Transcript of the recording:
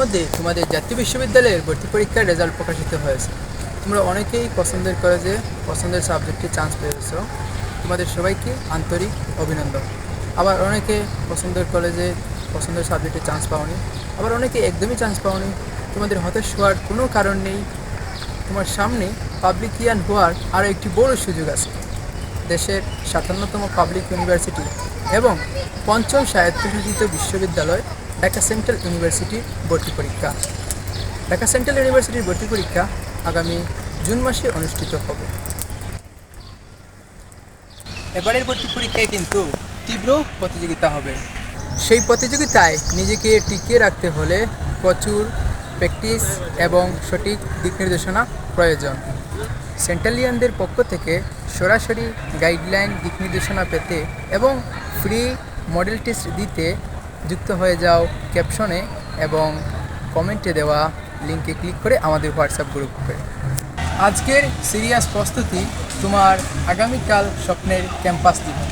মধ্যে তোমাদের জাতীয় বিশ্ববিদ্যালয়ের ভর্তি পরীক্ষার রেজাল্ট প্রকাশিত হয়েছে। তোমরা অনেকেই পছন্দের কলেজে পছন্দের সাবজেক্টে চান্স পেয়েছো। তোমাদের সবাইকে আন্তরিক অভিনন্দন। আবার অনেকে পছন্দের কলেজে পছন্দের সাবজেক্টে চান্স পাওনি, আবার অনেকে একদমই চান্স পাওনি। তোমাদের হতাশ হওয়ার কোনো কারণ নেই। তোমার সামনে পাবলিকিয়ান হওয়ার আরও একটি বড় সুযোগ আছে। দেশের ৫৭তম পাবলিক ইউনিভার্সিটি এবং পঞ্চম স্বায়ত্তশাসিত বিশ্ববিদ্যালয় ঢাকা সেন্ট্রাল ইউনিভার্সিটির ভর্তি পরীক্ষা। ঢাকা সেন্ট্রাল ইউনিভার্সিটির ভর্তি পরীক্ষা আগামী জুন মাসে অনুষ্ঠিত হবে। এবারের ভর্তি পরীক্ষায় কিন্তু তীব্র প্রতিযোগিতা হবে। সেই প্রতিযোগিতায় নিজেকে টিকিয়ে রাখতে হলে প্রচুর প্র্যাকটিস এবং সঠিক দিক নির্দেশনা প্রয়োজন। সেন্ট্রালিয়ানদের পক্ষ থেকে সরাসরি গাইডলাইন দিক নির্দেশনা পেতে এবং ফ্রি মডেল টেস্ট দিতে যুক্ত হয়ে যাও ক্যাপশনে এবং কমেন্টে দেওয়া লিঙ্কে ক্লিক করে আমাদের হোয়াটসঅ্যাপ গ্রুপে। আজকের সিরিয়াস প্রস্তুতি তোমার আগামীকাল স্বপ্নের ক্যাম্পাস দিবে।